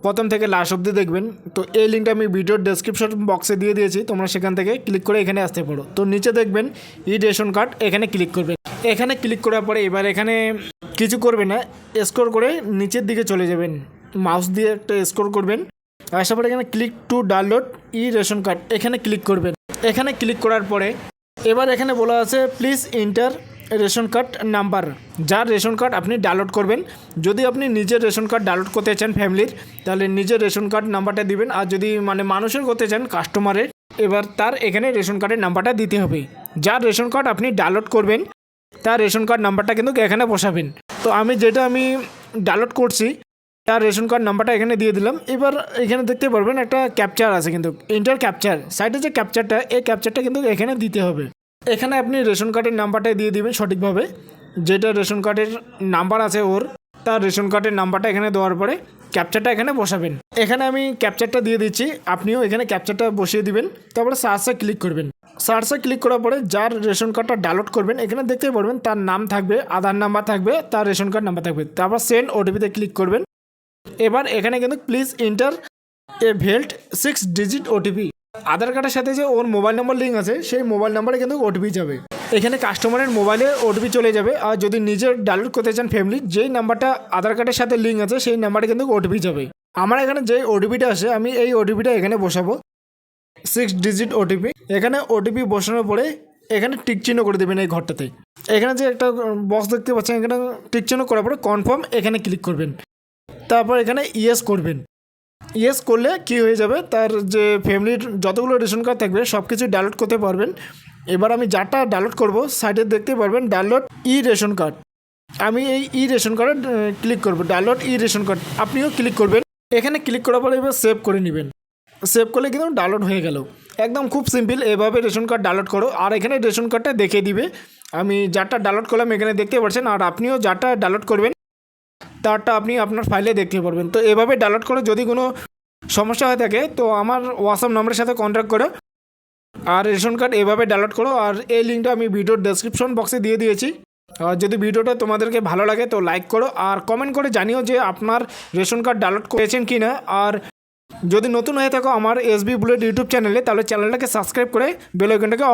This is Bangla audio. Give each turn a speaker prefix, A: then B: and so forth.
A: প্রথম থেকে লাস্ট অবধি দেখবেন। তো এই লিঙ্কটা আমি ভিডিওর ডেসক্রিপশন বক্সে দিয়ে দিয়েছি, তোমরা সেখান থেকে ক্লিক করে এখানে আসতে পারো। তো নিচে দেখবেন ই রেশন কার্ড, এখানে ক্লিক করবেন। এখানে ক্লিক করার পরে এবার এখানে কিছু করবে না, স্ক্রল করে নিচের দিকে চলে যাবেন, মাউস দিয়ে একটা স্ক্রল করবেন। আসার পরে এখানে click to download E ration card, এখানে ক্লিক করবেন। এখানে ক্লিক করার পরে এবার এখানে বলা আছে please enter ration card number, যার রেশন কার্ড আপনি ডাউনলোড করবেন। যদি আপনি নিজের রেশন কার্ড ডাউনলোড করতে চান ফ্যামিলির, তাহলে নিজের রেশন কার্ড নাম্বারটা দিবেন। আর যদি মানুষের করতে চান কাস্টমারের, এবার তার এখানে রেশন কার্ডের নাম্বারটা দিতে হবে। যার রেশন কার্ড আপনি ডাউনলোড করবেন তার রেশন কার্ড নাম্বারটা কিন্তু এখানে বসাবেন। তো আমি ডাউনলোড করছি তার রেশন কার্ড নাম্বারটা এখানে দিয়ে দিলাম। এবার এখানে দেখতে পারবেন একটা ক্যাপচার আছে, কিন্তু এন্টার ক্যাপচার, সাইডে যে ক্যাপচারটা, এই ক্যাপচারটা কিন্তু এখানে দিতে হবে। এখানে আপনি রেশন কার্ডের নাম্বারটা দিয়ে দিবেন সঠিকভাবে, যেটা রেশন কার্ডের নাম্বার আছে তার রেশন কার্ডের নাম্বারটা এখানে দেওয়ার পরে ক্যাপচারটা এখানে বসাবেন। এখানে আমি ক্যাপচারটা দিয়ে দিচ্ছি, আপনিও এখানে ক্যাপচারটা বসিয়ে দিবেন। তারপরে সার্চে ক্লিক করবেন। সার্চে ক্লিক করার পরে যার রেশন কার্ডটা ডাউনলোড করবেন এখানে দেখতে পারবেন তার নাম থাকবে, আধার নাম্বার থাকবে, তার রেশন কার্ড নাম্বার থাকবে। তারপর সেন্ড ওটিপিতে ক্লিক করবেন। এবার এখানে কিন্তু please enter a valid 6 digit OTP, Aadhaar কার্ডের সাথে যে ওর মোবাইল নাম্বার লিঙ্ক আছে সেই মোবাইল নাম্বারে কিন্তু ওটিপি যাবে। এখানে কাস্টমারের মোবাইলে ওটিপি চলে যাবে। আর যদি নিজের ডাউনলোড করতে চান ফ্যামিলি, যেই নাম্বারটা আধার কার্ডের সাথে লিঙ্ক আছে সেই নাম্বারে কিন্তু ওটিপি যাবে। আমার এখানে যে ওটিপিটা আসে আমি এই ওটিপিটা এখানে বসাবো, 6 ডিজিট ওটিপি। এখানে ওটিপি বসানোর পরে এখানে টিক চিহ্ন করে দেবেন এই ঘরটাতে। এখানে যে একটা বক্স দেখতে পাচ্ছেন, এখানে টিক চিহ্ন করার পরে কনফার্ম এখানে ক্লিক করবেন। তারপর এখানে ইয়েস করবেন। ইয়েস করলে কি হয়ে যাবে, তার যে ফ্যামিলির যতগুলো রেশন কার্ড থাকবে সব কিছু ডাউনলোড করতে পারবেন। এবার আমি যারটা ডাউনলোড করব সাইডে দেখতে পারবেন ডাউনলোড ই রেশন কার্ড, আমি এই ই রেশন কার্ডে ক্লিক করব, ডাউনলোড ই রেশন কার্ড, আপনিও ক্লিক করবেন। এখানে ক্লিক করার পরে এবার সেভ করে নেবেন। সেভ করলে কিন্তু ডাউনলোড হয়ে গেল। একদম খুব সিম্পল, এভাবে রেশন কার্ড ডাউনলোড করো। আর এখানে রেশন কার্ডটা দেখিয়ে দিবে, আমি যারটা ডাউনলোড করলাম এখানে দেখতে পাচ্ছেন। আর আপনিও যারটা ডাউনলোড করবেন তারটা আপনি আপনার ফাইলে দেখতে পারবেন। তো এভাবে ডাউনলোড করে যদি কোনো সমস্যা হয়ে থাকে তো আমার হোয়াটসঅ্যাপ নাম্বারের সাথে কন্ট্যাক্ট করো আর রেশন কার্ড এভাবে ডাউনলোড করো। আর এই লিঙ্কটা আমি ভিডিওর ডেসক্রিপশন বক্সে দিয়ে দিয়েছি। আর যদি ভিডিওটা তোমাদেরকে ভালো লাগে তো লাইক করো আর কমেন্ট করে জানিও যে আপনার রেশন কার্ড ডাউনলোড করেছেন কি না। আর যদি নতুন হয়ে থাকো আমার এসবি বুলেট ইউটিউব চ্যানেলে, তাহলে চ্যানেলটাকে সাবস্ক্রাইব করে বেল আইকনটাকে